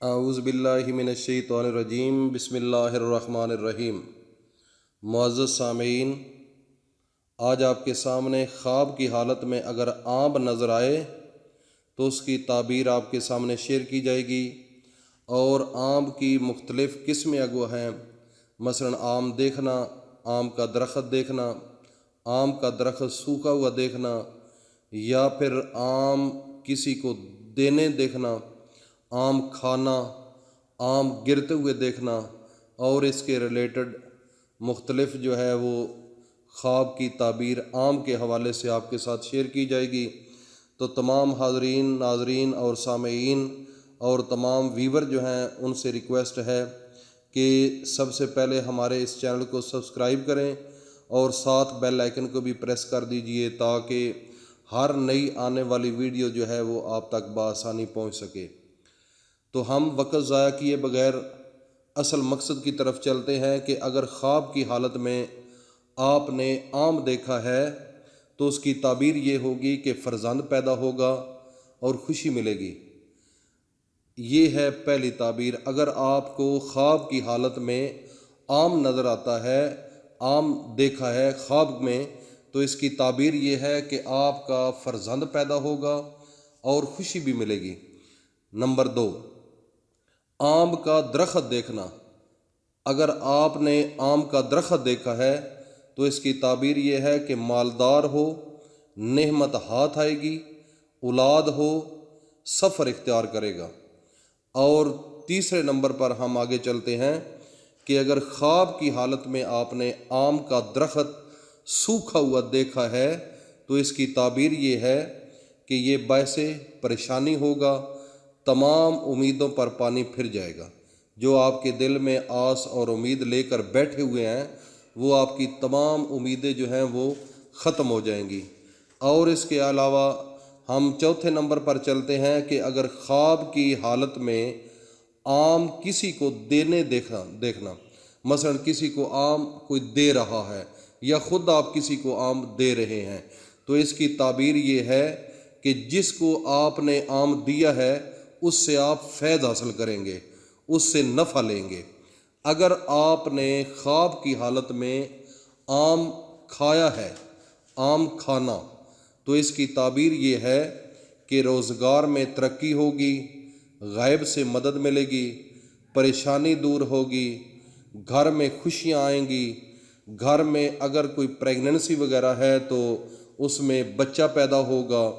اعوذ باللہ من الشیطان الرجیم بسم اللہ الرحمن الرحیم۔ معزز سامعین، آج آپ کے سامنے خواب کی حالت میں اگر آمب نظر آئے تو اس کی تعبیر آپ کے سامنے شیئر کی جائے گی، اور آمب کی مختلف قسمیں اگوا ہیں۔ مثلاً آم دیکھنا، آم کا درخت دیکھنا، آم کا درخت سوکھا ہوا دیکھنا، یا پھر آم کسی کو دینے دیکھنا، آم کھانا، آم گرتے ہوئے دیکھنا، اور اس کے ریلیٹڈ مختلف جو ہے وہ خواب کی تعبیر آم کے حوالے سے آپ کے ساتھ شیئر کی جائے گی۔ تو تمام حاضرین، ناظرین اور سامعین اور تمام ویور جو ہیں ان سے ریکویسٹ ہے کہ سب سے پہلے ہمارے اس چینل کو سبسکرائب کریں اور ساتھ بیل آئیکن کو بھی پریس کر دیجئے تاکہ ہر نئی آنے والی ویڈیو جو ہے وہ آپ تک بآسانی پہنچ سکے۔ تو ہم وقت ضائع کیے بغیر اصل مقصد کی طرف چلتے ہیں کہ اگر خواب کی حالت میں آپ نے آم دیکھا ہے تو اس کی تعبیر یہ ہوگی کہ فرزند پیدا ہوگا اور خوشی ملے گی۔ یہ ہے پہلی تعبیر۔ اگر آپ کو خواب کی حالت میں آم نظر آتا ہے، آم دیکھا ہے خواب میں، تو اس کی تعبیر یہ ہے کہ آپ کا فرزند پیدا ہوگا اور خوشی بھی ملے گی۔ نمبر 2، آم کا درخت دیکھنا۔ اگر آپ نے آم کا درخت دیکھا ہے تو اس کی تعبیر یہ ہے کہ مالدار ہو، نعمت ہاتھ آئے گی، اولاد ہو، سفر اختیار کرے گا۔ اور تیسرے نمبر پر ہم آگے چلتے ہیں کہ اگر خواب کی حالت میں آپ نے آم کا درخت سوکھا ہوا دیکھا ہے تو اس کی تعبیر یہ ہے کہ یہ باعث پریشانی ہوگا، تمام امیدوں پر پانی پھر جائے گا۔ جو آپ کے دل میں آس اور امید لے کر بیٹھے ہوئے ہیں وہ آپ کی تمام امیدیں جو ہیں وہ ختم ہو جائیں گی۔ اور اس کے علاوہ ہم چوتھے نمبر پر چلتے ہیں کہ اگر خواب کی حالت میں آم کسی کو دینے دیکھنا، مثلا کسی کو آم کوئی دے رہا ہے یا خود آپ کسی کو آم دے رہے ہیں، تو اس کی تعبیر یہ ہے کہ جس کو آپ نے آم دیا ہے اس سے آپ فیض حاصل کریں گے، اس سے نفع لیں گے۔ اگر آپ نے خواب کی حالت میں آم کھایا ہے، آم کھانا، تو اس کی تعبیر یہ ہے کہ روزگار میں ترقی ہوگی، غیب سے مدد ملے گی، پریشانی دور ہوگی، گھر میں خوشیاں آئیں گی، گھر میں اگر کوئی پریگننسی وغیرہ ہے تو اس میں بچہ پیدا ہوگا،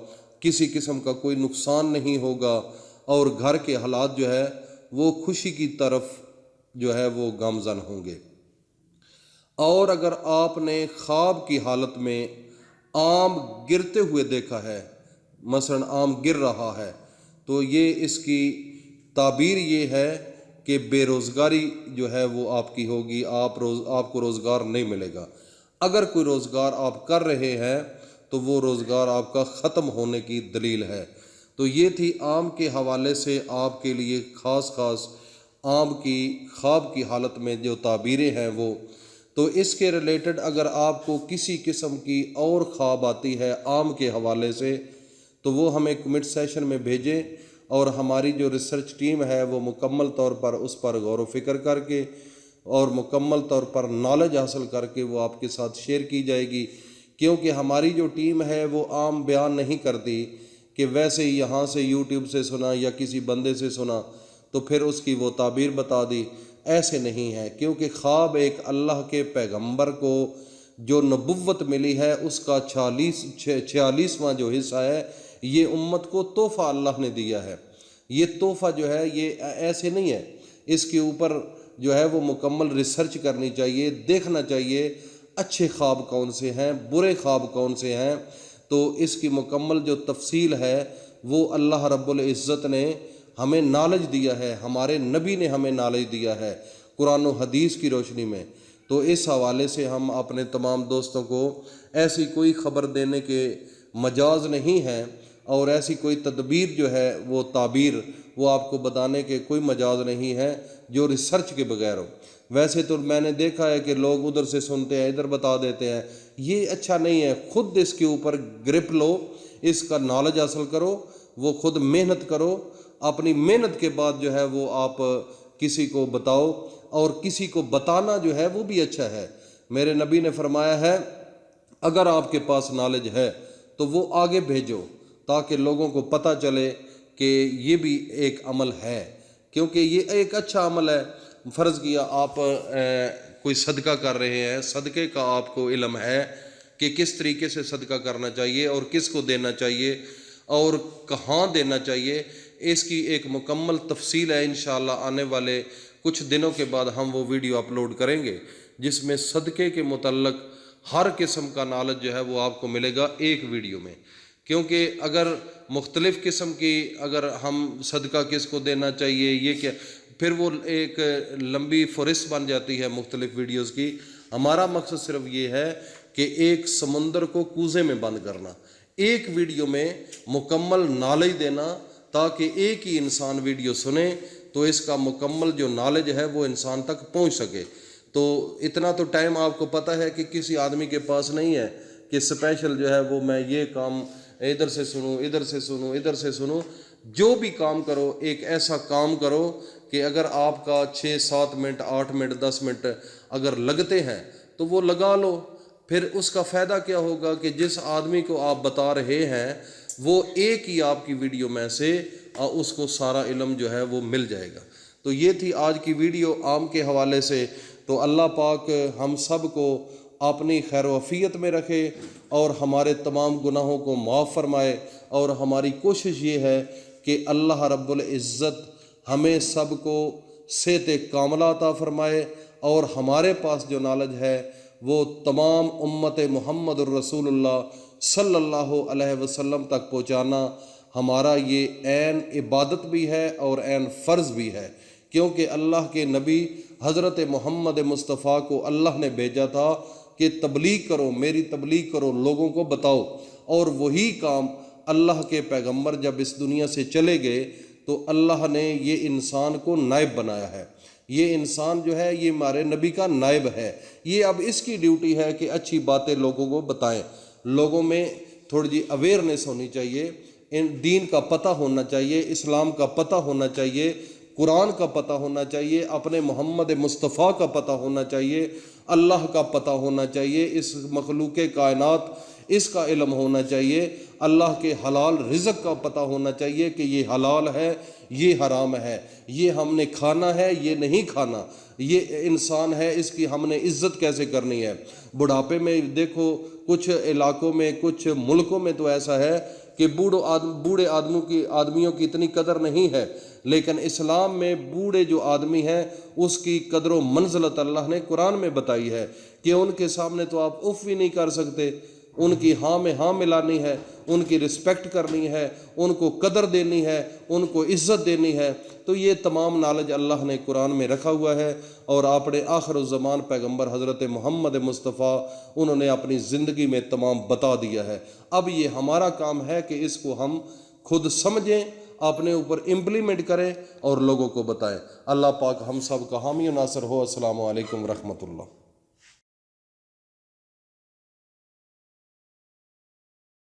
کسی قسم کا کوئی نقصان نہیں ہوگا، اور گھر کے حالات جو ہے وہ خوشی کی طرف جو ہے وہ گامزن ہوں گے۔ اور اگر آپ نے خواب کی حالت میں آم گرتے ہوئے دیکھا ہے، مثلا آم گر رہا ہے، تو یہ اس کی تعبیر یہ ہے کہ بے روزگاری جو ہے وہ آپ کی ہوگی، آپ کو روزگار نہیں ملے گا۔ اگر کوئی روزگار آپ کر رہے ہیں تو وہ روزگار آپ کا ختم ہونے کی دلیل ہے۔ تو یہ تھی آم کے حوالے سے آپ کے لیے خاص آم کی خواب کی حالت میں جو تعبیریں ہیں وہ۔ تو اس کے ریلیٹڈ اگر آپ کو کسی قسم کی اور خواب آتی ہے آم کے حوالے سے تو وہ ہمیں کمنٹ سیشن میں بھیجیں، اور ہماری جو ریسرچ ٹیم ہے وہ مکمل طور پر اس پر غور و فکر کر کے اور مکمل طور پر نالج حاصل کر کے وہ آپ کے ساتھ شیئر کی جائے گی۔ کیونکہ ہماری جو ٹیم ہے وہ عام بیان نہیں کرتی کہ ویسے ہی یہاں سے یوٹیوب سے سنا یا کسی بندے سے سنا تو پھر اس کی وہ تعبیر بتا دی، ایسے نہیں ہے۔ کیونکہ خواب ایک اللہ کے پیغمبر کو جو نبوت ملی ہے اس کا 46واں جو حصہ ہے یہ امت کو تحفہ اللہ نے دیا ہے۔ یہ تحفہ جو ہے یہ ایسے نہیں ہے، اس کے اوپر جو ہے وہ مکمل ریسرچ کرنی چاہیے، دیکھنا چاہیے اچھے خواب کون سے ہیں، برے خواب کون سے ہیں۔ تو اس کی مکمل جو تفصیل ہے وہ اللہ رب العزت نے ہمیں نالج دیا ہے، ہمارے نبی نے ہمیں نالج دیا ہے قرآن و حدیث کی روشنی میں۔ تو اس حوالے سے ہم اپنے تمام دوستوں کو ایسی کوئی خبر دینے کے مجاز نہیں ہیں، اور ایسی کوئی تدبیر جو ہے وہ تعبیر وہ آپ کو بتانے کے کوئی مجاز نہیں ہے جو ریسرچ کے بغیر ہو۔ ویسے تو میں نے دیکھا ہے کہ لوگ ادھر سے سنتے ہیں ادھر بتا دیتے ہیں، یہ اچھا نہیں ہے۔ خود اس کے اوپر گرپ لو، اس کا نالج حاصل کرو، وہ خود محنت کرو، اپنی محنت کے بعد جو ہے وہ آپ کسی کو بتاؤ، اور کسی کو بتانا جو ہے وہ بھی اچھا ہے۔ میرے نبی نے فرمایا ہے اگر آپ کے پاس نالج ہے تو وہ آگے بھیجو تاکہ لوگوں کو پتہ چلے کہ یہ بھی ایک عمل ہے، کیونکہ یہ ایک اچھا عمل ہے۔ فرض کیا آپ کوئی صدقہ کر رہے ہیں، صدقے کا آپ کو علم ہے کہ کس طریقے سے صدقہ کرنا چاہیے اور کس کو دینا چاہیے اور کہاں دینا چاہیے، اس کی ایک مکمل تفصیل ہے۔ انشاءاللہ آنے والے کچھ دنوں کے بعد ہم وہ ویڈیو اپلوڈ کریں گے جس میں صدقے کے متعلق ہر قسم کا نالج جو ہے وہ آپ کو ملے گا ایک ویڈیو میں، کیونکہ اگر مختلف قسم کی اگر ہم صدقہ کس کو دینا چاہیے یہ کیا، پھر وہ ایک لمبی فہرست بن جاتی ہے مختلف ویڈیوز کی۔ ہمارا مقصد صرف یہ ہے کہ ایک سمندر کو کوزے میں بند کرنا، ایک ویڈیو میں مکمل نالج دینا، تاکہ ایک ہی انسان ویڈیو سنے تو اس کا مکمل جو نالج ہے وہ انسان تک پہنچ سکے۔ تو اتنا تو ٹائم آپ کو پتہ ہے کہ کسی آدمی کے پاس نہیں ہے کہ اسپیشل جو ہے وہ میں یہ کام ادھر سے سنوں ادھر سے سنوں ادھر سے سنوں۔ جو بھی کام کرو ایک ایسا کام کرو کہ اگر آپ کا 6-7 منٹ 8 منٹ 10 منٹ اگر لگتے ہیں تو وہ لگا لو، پھر اس کا فائدہ کیا ہوگا کہ جس آدمی کو آپ بتا رہے ہیں وہ ایک ہی آپ کی ویڈیو میں سے اس کو سارا علم جو ہے وہ مل جائے گا۔ تو یہ تھی آج کی ویڈیو عام کے حوالے سے۔ تو اللہ پاک ہم سب کو اپنی خیر و عافیت میں رکھے اور ہمارے تمام گناہوں کو معاف فرمائے، اور ہماری کوشش یہ ہے کہ اللہ رب العزت ہمیں سب کو صحت کاملہ عطا فرمائے، اور ہمارے پاس جو نالج ہے وہ تمام امت محمد الرسول اللہ صلی اللہ علیہ وسلم تک پہنچانا ہمارا یہ عین عبادت بھی ہے اور عین فرض بھی ہے، کیونکہ اللہ کے نبی حضرت محمد مصطفیٰ کو اللہ نے بھیجا تھا کہ تبلیغ کرو، میری تبلیغ کرو، لوگوں کو بتاؤ۔ اور وہی کام اللہ کے پیغمبر جب اس دنیا سے چلے گئے تو اللہ نے یہ انسان کو نائب بنایا ہے۔ یہ انسان جو ہے یہ ہمارے نبی کا نائب ہے۔ یہ اب اس کی ڈیوٹی ہے کہ اچھی باتیں لوگوں کو بتائیں، لوگوں میں تھوڑی جی اویئرنیس ہونی چاہیے، ان دین کا پتہ ہونا چاہیے، اسلام کا پتہ ہونا چاہیے، قرآن کا پتہ ہونا چاہیے، اپنے محمد مصطفیٰ کا پتہ ہونا چاہیے، اللہ کا پتہ ہونا چاہیے، اس مخلوق کائنات اس کا علم ہونا چاہیے، اللہ کے حلال رزق کا پتہ ہونا چاہیے کہ یہ حلال ہے یہ حرام ہے، یہ ہم نے کھانا ہے یہ نہیں کھانا، یہ انسان ہے اس کی ہم نے عزت کیسے کرنی ہے۔ بڑھاپے میں دیکھو کچھ علاقوں میں کچھ ملکوں میں تو ایسا ہے کہ بوڑھے آدمیوں کی اتنی قدر نہیں ہے، لیکن اسلام میں بوڑھے جو آدمی ہیں اس کی قدر و منزلت اللہ نے قرآن میں بتائی ہے کہ ان کے سامنے تو آپ اف بھی نہیں کر سکتے، ان کی ہاں میں ہاں ملانی ہے، ان کی رسپیکٹ کرنی ہے، ان کو قدر دینی ہے، ان کو عزت دینی ہے۔ تو یہ تمام نالج اللہ نے قرآن میں رکھا ہوا ہے، اور اپنے آخر الزمان پیغمبر حضرت محمد مصطفیٰ انہوں نے اپنی زندگی میں تمام بتا دیا ہے۔ اب یہ ہمارا کام ہے کہ اس کو ہم خود سمجھیں، اپنے اوپر امپلیمنٹ کریں اور لوگوں کو بتائیں۔ اللہ پاک ہم سب کا حامی و ناصر ہو۔ السلام علیکم ورحمۃ اللہ۔